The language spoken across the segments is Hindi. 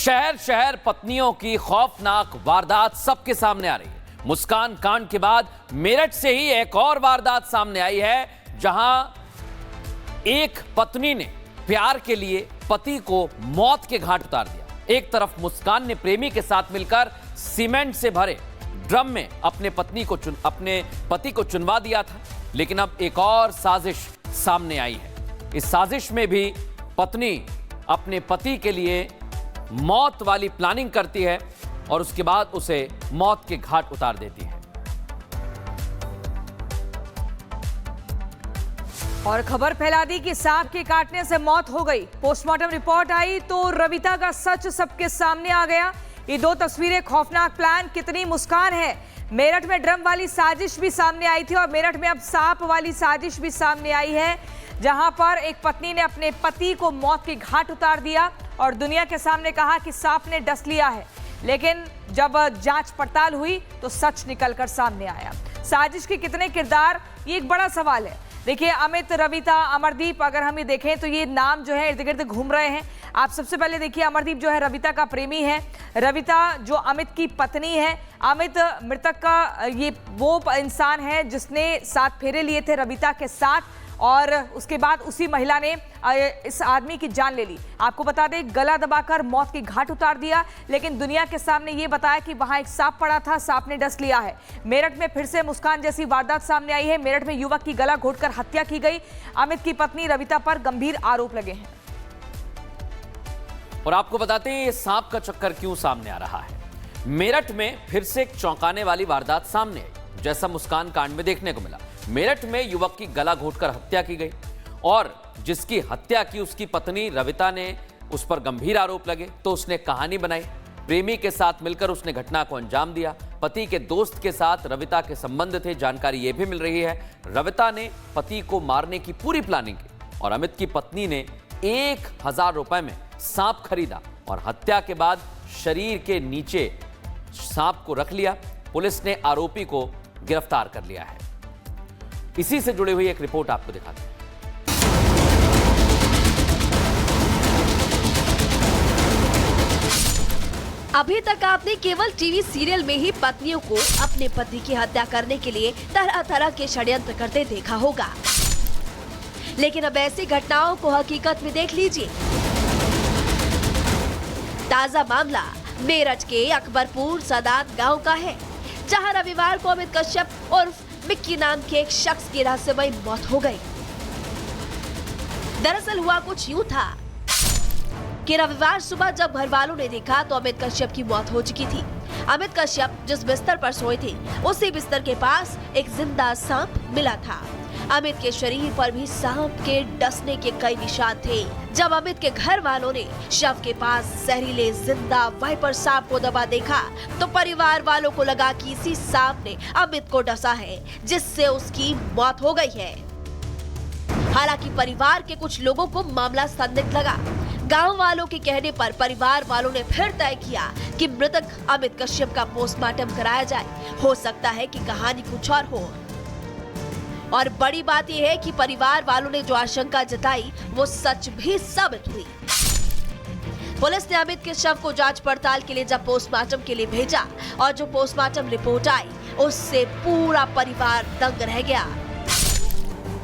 शहर शहर पत्नियों की खौफनाक वारदात सबके सामने आ रही है। मुस्कान कांड के बाद मेरठ से ही एक और वारदात सामने आई है, जहां एक पत्नी ने प्यार के लिए पति को मौत के घाट उतार दिया। एक तरफ मुस्कान ने प्रेमी के साथ मिलकर सीमेंट से भरे ड्रम में अपने पति को चुनवा दिया था, लेकिन अब एक और साजिश सामने आई है। इस साजिश में भी पत्नी अपने पति के लिए मौत वाली प्लानिंग करती है और उसके बाद उसे मौत के घाट उतार देती है। और खबर फैला दी कि सांप के काटने से मौत हो गई। पोस्टमार्टम रिपोर्ट आई तो रविता का सच सबके सामने आ गया। ये दो तस्वीरें, खौफनाक प्लान, कितनी मुस्कान है। मेरठ में ड्रम वाली साजिश भी सामने आई थी और मेरठ में अब सांप वाली साजिश भी सामने आई है, जहां पर एक पत्नी ने अपने पति को मौत के घाट उतार दिया और दुनिया के सामने कहा कि सांप ने डस लिया है। लेकिन जब जांच पड़ताल हुई तो सच निकलकर सामने आया। साजिश के कितने किरदार, ये एक बड़ा सवाल है। देखिए, अमित, रविता, अमरदीप, अगर हम ये देखें तो ये नाम जो है इर्द गिर्द घूम रहे हैं। आप सबसे पहले देखिए, अमरदीप जो है रविता का प्रेमी है, रविता जो अमित की पत्नी है। अमित मृतक का ये वो इंसान है जिसने 7 फेरे लिए थे रविता के साथ और उसके बाद उसी महिला ने इस आदमी की जान ले ली। आपको बता दें, गला दबाकर मौत की घाट उतार दिया, लेकिन दुनिया के सामने ये बताया कि वहां एक सांप पड़ा था, सांप ने डस लिया है। मेरठ में फिर से मुस्कान जैसी वारदात सामने आई है। मेरठ में युवक की गला घोटकर हत्या की गई। अमित की पत्नी रविता पर गंभीर आरोप लगे हैं। और आपको बताते हैं ये सांप का चक्कर क्यों सामने आ रहा है। मेरठ में फिर से एक चौंकाने वाली वारदात सामने आई, जैसा मुस्कान कांड में देखने को मिला। मेरठ में युवक की गला घोटकर हत्या की गई और जिसकी हत्या की उसकी पत्नी रविता ने उस पर गंभीर आरोप लगे तो उसने कहानी बनाई। प्रेमी के साथ मिलकर उसने घटना को अंजाम दिया। पति के दोस्त के साथ रविता के संबंध थे। जानकारी यह भी मिल रही है रविता ने पति को मारने की पूरी प्लानिंग की और अमित की पत्नी ने 1000 रुपए में सांप खरीदा और हत्या के बाद शरीर के नीचे सांप को रख लिया। पुलिस ने आरोपी को गिरफ्तार कर लिया है। इसी से जुड़ी हुई एक रिपोर्ट आपको दिखाते हैं। अभी तक आपने केवल टीवी सीरियल में ही पत्नियों को अपने पति की हत्या करने के लिए तरह तरह के षड्यंत्र करते देखा होगा, लेकिन अब ऐसी घटनाओं को हकीकत में देख लीजिए। ताजा मामला मेरठ के अकबरपुर सदात गांव का है, जहां रविवार को अमित कश्यप उर्फ मिक्की नाम के एक शख्स की रहस्यमयी मौत हो गई। दरअसल हुआ कुछ यूं था कि रविवार सुबह जब घर वालों ने देखा तो अमित कश्यप की मौत हो चुकी थी। अमित कश्यप जिस बिस्तर पर सोए थे उसी बिस्तर के पास एक जिंदा सांप मिला था। अमित के शरीर पर भी सांप के डसने के कई निशान थे। जब अमित के घर वालों ने शव के पास जहरीले जिंदा वाइपर सांप को दबा देखा तो परिवार वालों को लगा कि इसी सांप ने अमित को डसा है, जिससे उसकी मौत हो गई है। हालांकि परिवार के कुछ लोगों को मामला संदिग्ध लगा। गांव वालों के कहने पर परिवार वालों ने फिर तय किया कि मृतक अमित कश्यप का पोस्टमार्टम कराया जाए। हो सकता है कि कहानी कुछ और हो। और बड़ी बात यह है कि परिवार वालों ने जो आशंका जताई वो सच भी साबित हुई। पुलिस ने अमित के शव को जांच पड़ताल के लिए जब पोस्टमार्टम के लिए भेजा और जो पोस्टमार्टम रिपोर्ट आई उससे पूरा परिवार दंग रह गया।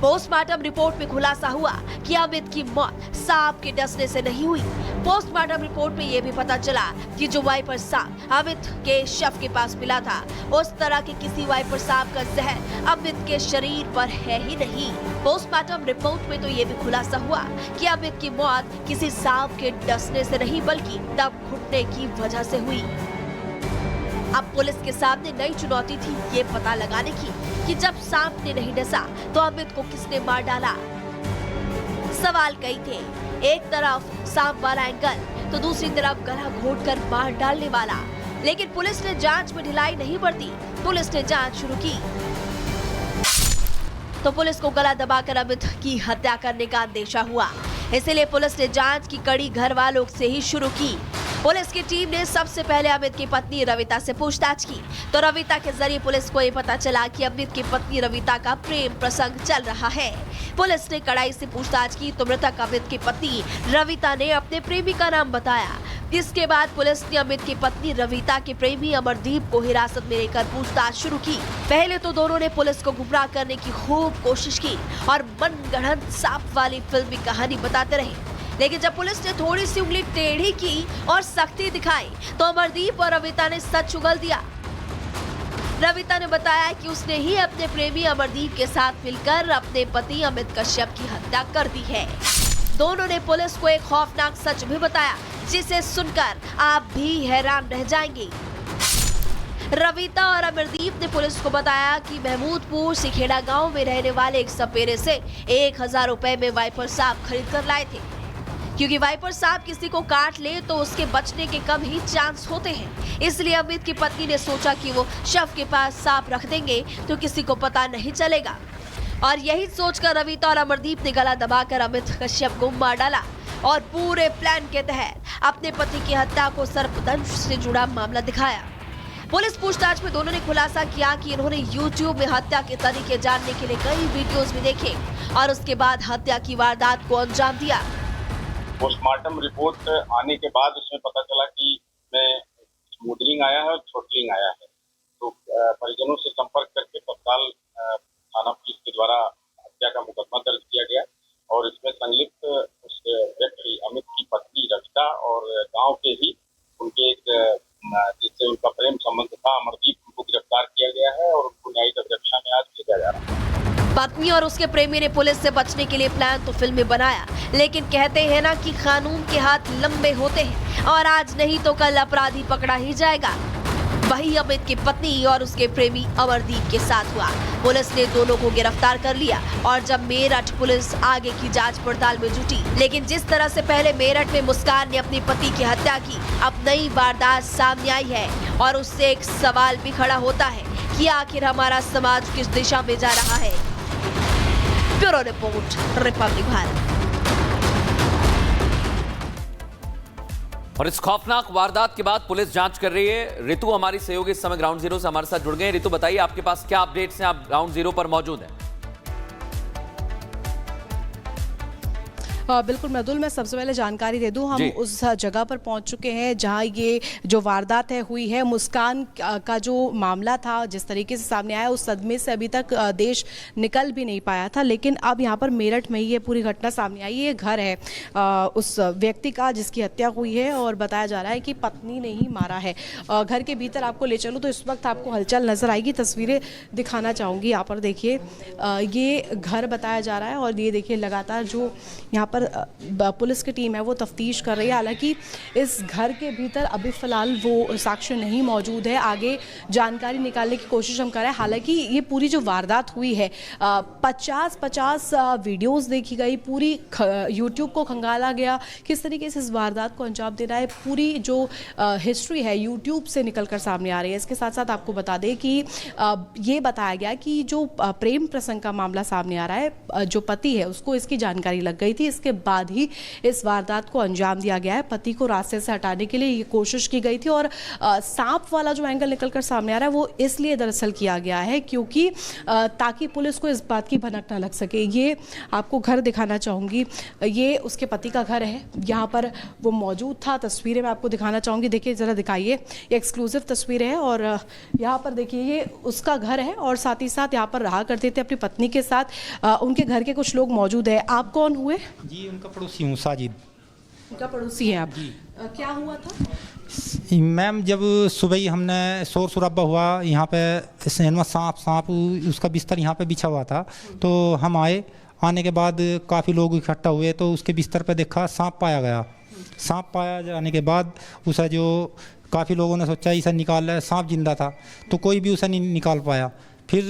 पोस्टमार्टम रिपोर्ट में खुलासा हुआ कि अमित की मौत सांप के डसने से नहीं हुई। पोस्टमार्टम रिपोर्ट में यह भी पता चला कि जो वाइपर सांप अमित के शव के पास मिला था उस तरह के किसी वाइपर सांप का जहर अमित के शरीर पर है ही नहीं। पोस्टमार्टम रिपोर्ट में तो यह भी खुलासा हुआ कि अमित की मौत किसी सांप के डसने से नहीं बल्कि दम घुटने की वजह से हुई। अब पुलिस के सामने नई चुनौती थी ये पता लगाने की कि जब सांप ने नहीं डसा तो अमित को किसने मार डाला। सवाल कई थे, एक तरफ सांप वाला एंगल तो दूसरी तरफ गला घोटकर मार डालने वाला। लेकिन पुलिस ने जांच में ढिलाई नहीं बरती। पुलिस ने जांच शुरू की तो पुलिस को गला दबाकर अमित की हत्या करने का अंदेशा हुआ। इसलिए पुलिस ने जांच की कड़ी घर वालों से ही शुरू की। पुलिस की टीम ने सबसे पहले अमित की पत्नी रविता से पूछताछ की तो रविता के जरिए पुलिस को ये पता चला कि अमित की पत्नी रविता का प्रेम प्रसंग चल रहा है। पुलिस ने कड़ाई से पूछताछ की तो मृतक अमित की पत्नी रविता ने अपने प्रेमी का नाम बताया। इसके बाद पुलिस ने अमित की पत्नी रविता के प्रेमी अमरदीप को हिरासत में लेकर पूछताछ शुरू की। पहले तो दोनों ने पुलिस को गुमराह करने की खूब कोशिश की और मनगढ़ंत सांप वाली फिल्मी कहानी बताते रहे, लेकिन जब पुलिस ने थोड़ी सी उंगली टेढ़ी की और सख्ती दिखाई तो अमरदीप और रविता ने सच उगल दिया। रविता ने बताया कि उसने ही अपने प्रेमी अमरदीप के साथ मिलकर अपने पति अमित कश्यप की हत्या कर दी है। दोनों ने पुलिस को एक खौफनाक सच भी बताया, जिसे सुनकर आप भी हैरान रह जाएंगे। रविता और अमरदीप ने पुलिस को बताया कि महमूदपुर सिखेड़ा गांव में रहने वाले एक सपेरे से 1000 रुपए में वाइपर सांप खरीद कर लाए थे, क्योंकि वाइपर सांप किसी को काट ले तो उसके बचने के कम ही चांस होते हैं। इसलिए अमित की पत्नी ने सोचा कि वो शव के पास सांप रख देंगे तो किसी को पता नहीं चलेगा, और यही सोचकर रविता और अमरदीप ने गला दबाकर अमित कश्यप को मार डाला और पूरे प्लान के तहत अपने पति की हत्या को सर्पदंश से जुड़ा मामला दिखाया। पुलिस पूछताछ में दोनों ने खुलासा किया कि इन्होंने YouTube में हत्या के तरीके जानने के लिए कई वीडियोस भी देखे और उसके बाद हत्या की वारदात को अंजाम दिया। पोस्टमार्टम रिपोर्ट आने के बाद उसमें पता चला कि इसमें स्मूदलिंग आया है और थ्रोटलिंग आया है, तो परिजनों से संपर्क करके तत्काल थाना पुलिस के द्वारा हत्या का मुकदमा दर्ज किया गया और इसमें संलिप्त उस व्यक्ति अमित की पत्नी रविता और गांव के ही उनके एक जिससे उनका प्रेम संबंध था अमरदीप, उनको गिरफ्तार किया गया है और उनको न्यायिक अभिरक्षा में आज भेजा जा रहा है। पत्नी और उसके प्रेमी ने पुलिस से बचने के लिए प्लान तो फिल्म बनाया, लेकिन कहते हैं ना कि कानून के हाथ लंबे होते हैं और आज नहीं तो कल अपराधी पकड़ा ही जाएगा। वही अमित की पत्नी और उसके प्रेमी अमरदीप के साथ हुआ। पुलिस ने दोनों को गिरफ्तार कर लिया और जब मेरठ पुलिस आगे की जांच पड़ताल में जुटी, लेकिन जिस तरह से पहले मेरठ में मुस्कान ने अपनी पति की हत्या की, अब नई वारदात सामने आई है और उससे एक सवाल भी खड़ा होता है कि आखिर हमारा समाज किस दिशा में जा रहा है। Bureau report, Republic Bharat. और इस खौफनाक वारदात के बाद पुलिस जांच कर रही है। ऋतु हमारी सहयोगी इस समय ग्राउंड जीरो से हमारे साथ जुड़ गए हैं। ऋतु, बताइए आपके पास क्या अपडेट्स हैं, आप ग्राउंड जीरो पर मौजूद हैं। बिल्कुल मृदुल, मैं सबसे पहले जानकारी दे दूं, हम उस जगह पर पहुंच चुके हैं जहां ये जो वारदात है हुई है। मुस्कान का जो मामला था जिस तरीके से सामने आया, उस सदमे से अभी तक देश निकल भी नहीं पाया था, लेकिन अब यहां पर मेरठ में ही ये पूरी घटना सामने आई। ये घर है उस व्यक्ति का जिसकी हत्या हुई है और बताया जा रहा है कि पत्नी ने ही मारा है। घर के भीतर आपको ले चलूँ तो इस वक्त आपको हलचल नजर आएगी, तस्वीरें दिखाना चाहूँगी। यहाँ पर देखिए, ये घर बताया जा रहा है और ये देखिए लगातार जो यहाँ पर पुलिस की टीम है वो तफ्तीश कर रही है। हालांकि इस घर के भीतर अभी फिलहाल वो साक्ष्य नहीं मौजूद है, आगे जानकारी निकालने की कोशिश हम कर रहे हैं। हालांकि ये पूरी जो वारदात हुई है 50 वीडियोस देखी गई, पूरी यूट्यूब को खंगाला गया किस तरीके से इस वारदात को अंजाम देना है। पूरी जो हिस्ट्री है यूट्यूब से निकल कर सामने आ रही है। इसके साथ साथ आपको बता दें कि ये बताया गया कि जो प्रेम प्रसंग का मामला सामने आ रहा है, जो पति है उसको इसकी जानकारी लग गई थी, इसके बाद ही इस वारदात को अंजाम दिया गया है। पति को रास्ते से हटाने के लिए ये कोशिश की गई थी और सांप वाला जो एंगल निकलकर सामने आ रहा है वो इसलिए दरअसल किया गया है क्योंकि ताकि पुलिस को इस बात की भनक ना लग सके। ये आपको घर दिखाना चाहूँगी, ये उसके पति का घर है, यहाँ पर वो मौजूद था। तस्वीरें मैं आपको दिखाना चाहूँगी, देखिए ज़रा दिखाइए, ये एक्सक्लूसिव तस्वीरें हैं और यहाँ पर देखिए ये उसका घर है और साथ ही साथ यहाँ पर रहा करते थे अपनी पत्नी के साथ। उनके घर के कुछ लोग मौजूद हैं। आप कौन हुए? जी, उनका पड़ोसी हूँ, साजिद। उनका पड़ोसी है आप? क्या हुआ था मैम? जब सुबह ही हमने शोर शराबा हुआ यहाँ पे, सांप उसका बिस्तर यहाँ पे बिछा हुआ था, तो हम आने के बाद काफ़ी लोग इकट्ठा हुए तो उसके बिस्तर पे देखा सांप पाया गया। सांप पाया जाने के बाद उसे जो काफ़ी लोगों ने सोचा इसे निकाल रहा है, सांप जिंदा था तो कोई भी उसे नहीं निकाल पाया। फिर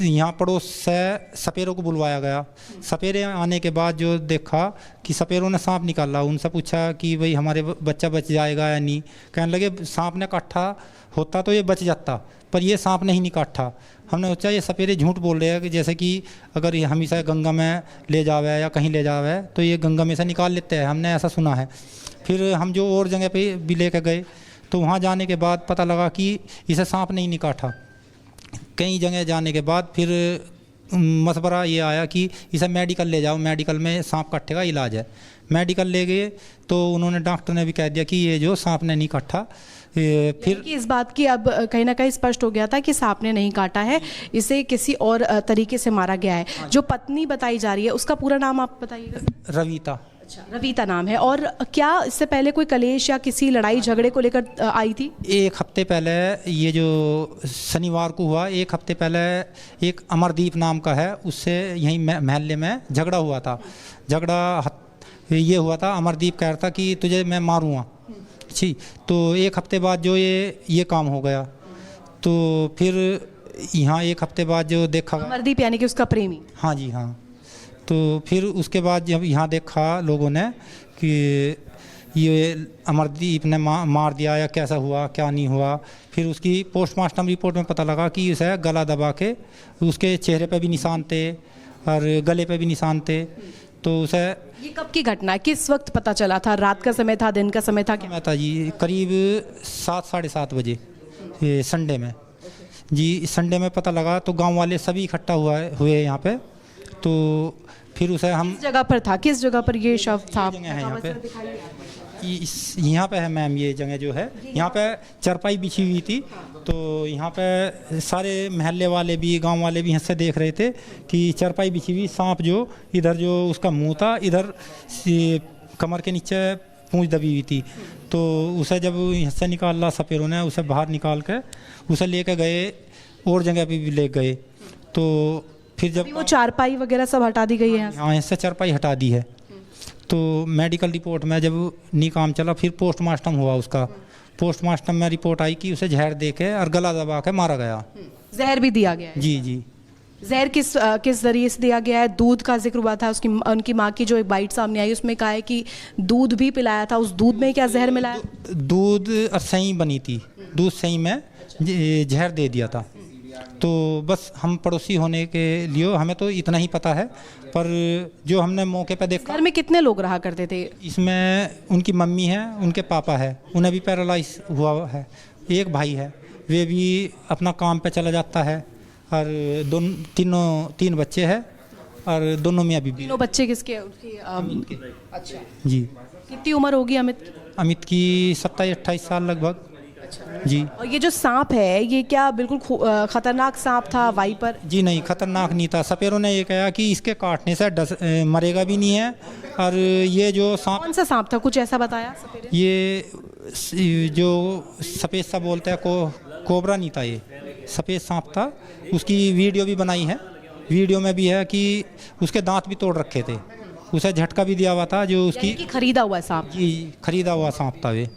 यहाँ पड़ोस से सपेरों को बुलवाया गया। सपेरे आने के बाद जो देखा कि सपेरों ने सांप निकाला, उनसे पूछा कि भाई हमारे बच्चा बच जाएगा या नहीं। कहने लगे सांप ने काटा होता तो ये बच जाता, पर ये सांप नहीं निकाटा। हमने सोचा ये सपेरे झूठ बोल रहे हैं कि जैसे कि अगर ये हमेशा गंगा में ले जावे या कहीं ले जावे तो ये गंगा में से निकाल लेते हैं, हमने ऐसा सुना है। फिर हम जो और जगह पे भी लेकर गए तो वहाँ जाने के बाद पता लगा कि इसे सांप नहीं निकाटा। कई जगह जाने के बाद फिर मशवरा ये आया कि इसे मेडिकल ले जाओ, मेडिकल में सांप काटने का इलाज है। मेडिकल ले गए तो उन्होंने, डॉक्टर ने भी कह दिया कि ये जो सांप ने नहीं काटा। फिर कि इस बात की अब कहीं ना कहीं स्पष्ट हो गया था कि सांप ने नहीं काटा है, इसे किसी और तरीके से मारा गया है। जो पत्नी बताई जा रही है उसका पूरा नाम आप बताइएगा। रविता। अच्छा, रविता नाम है। और क्या इससे पहले कोई कलेश या किसी लड़ाई झगड़े को लेकर आई थी? एक हफ्ते पहले, ये जो शनिवार को हुआ, एक हफ्ते पहले एक अमरदीप नाम का है, उससे यहीं महल्ले में झगड़ा हुआ था। ये हुआ था, अमरदीप कह रहा था कि तुझे मैं मारूंगा। जी, तो एक हफ्ते बाद जो ये काम हो गया, तो फिर यहाँ एक हफ्ते बाद जो देखा, अमरदीप यानी कि उसका प्रेमी? हाँ जी हाँ। तो फिर उसके बाद जब यहाँ देखा लोगों ने कि ये अमरदीप ने मार दिया या कैसा हुआ क्या नहीं हुआ, फिर उसकी पोस्टमार्टम रिपोर्ट में पता लगा कि उसे गला दबा के, उसके चेहरे पे भी निशान थे और गले पे भी निशान थे। तो उसे, ये कब की घटना है? किस वक्त पता चला था? रात का समय था, दिन का समय था? क्या था जी? करीब 7 साढ़े 7 बजे, संडे में जी। संडे में पता लगा तो गांव वाले सभी इकट्ठा हुए यहाँ पे। तो फिर उसे हम, किस जगह पर था? किस जगह पर ये शव था? जगह है यहाँ पे, यहाँ पे है मैम, ये जगह जो है यहाँ पे चरपाई बिछी हुई थी। तो यहाँ पे सारे महल्ले वाले भी, गांव वाले भी हंस से देख रहे थे कि चरपाई बिछी हुई, सांप जो इधर जो उसका मुंह था, इधर कमर के नीचे पूंछ दबी हुई थी। तो उसे जब हिस्सा निकाला सपेरों ने, उसे बाहर निकाल कर उसे लेके गए और जगह पे भी ले गए। तो फिर जब वो चारपाई वगैरह सब हटा दी गई है? हाँ, इससे चारपाई हटा दी है। तो मेडिकल रिपोर्ट में जब नहीं काम चला, फिर पोस्टमार्टम हुआ उसका। पोस्टमार्टम में रिपोर्ट आई कि उसे जहर दे के और गला दबा के मारा गया। जहर भी दिया गया है? जी जी। जहर किस जरिए से दिया गया है? दूध का जिक्र हुआ था, उनकी माँ की जो एक बाइट सामने आई उसमें कहा है कि दूध भी पिलाया था। उस दूध में क्या जहर मिलाया? दूध और सही बनी थी, दूध सही में जहर दे दिया था। तो बस हम पड़ोसी होने के लिए हमें तो इतना ही पता है, पर जो हमने मौके पर देखा। घर में कितने लोग रहा करते थे? इसमें उनकी मम्मी है, उनके पापा है, उन्हें भी पैरालाइज हुआ है। एक भाई है, वे भी अपना काम पे चला जाता है, और तीन बच्चे हैं, और दोनों मियाँ बीबी। तीनों बच्चे किसके? अमित के। अच्छा जी। कितनी उम्र होगी अमित की? अमित की 27-28 साल लगभग। जी। और ये जो सांप है, ये क्या बिल्कुल खतरनाक सांप था? वाइपर? जी नहीं, खतरनाक नहीं था। सपेरों ने ये कहा कि इसके काटने से मरेगा भी नहीं है। और ये जो सांप, कौन सा सांप था, कुछ ऐसा बताया सपेरे? ये जो सफ़ेद सा बोलते हैं, कोबरा नहीं था, ये सफ़ेद सांप था। उसकी वीडियो भी बनाई है, वीडियो में भी है कि उसके दांत भी तोड़ रखे थे, उसे झटका भी दिया हुआ था। जो उसकी खरीदा हुआ सांप? जी, खरीदा हुआ सांप था वे।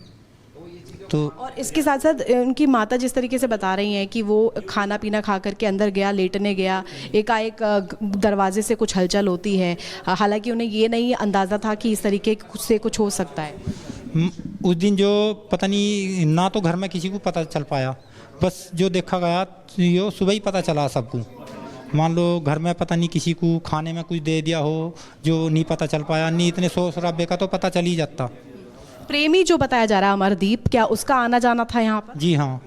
तो और इसके साथ साथ उनकी माता जिस तरीके से बता रही हैं कि वो खाना पीना खा करके अंदर गया, लेटने गया, एकाएक दरवाजे से कुछ हलचल होती है। हालांकि उन्हें ये नहीं अंदाज़ा था कि इस तरीके से कुछ हो सकता है। उस दिन जो पता नहीं, ना तो घर में किसी को पता चल पाया, बस जो देखा गया यो सुबह ही पता चला सबको। मान लो घर में पता नहीं किसी को खाने में कुछ दे दिया हो, जो नहीं पता चल पाया। नहीं इतने शोर शराबे का तो पता चल ही जाता। प्रेमी जो बताया जा रहा है अमरदीप, क्या उसका आना जाना था यहाँ पर? जी हाँ।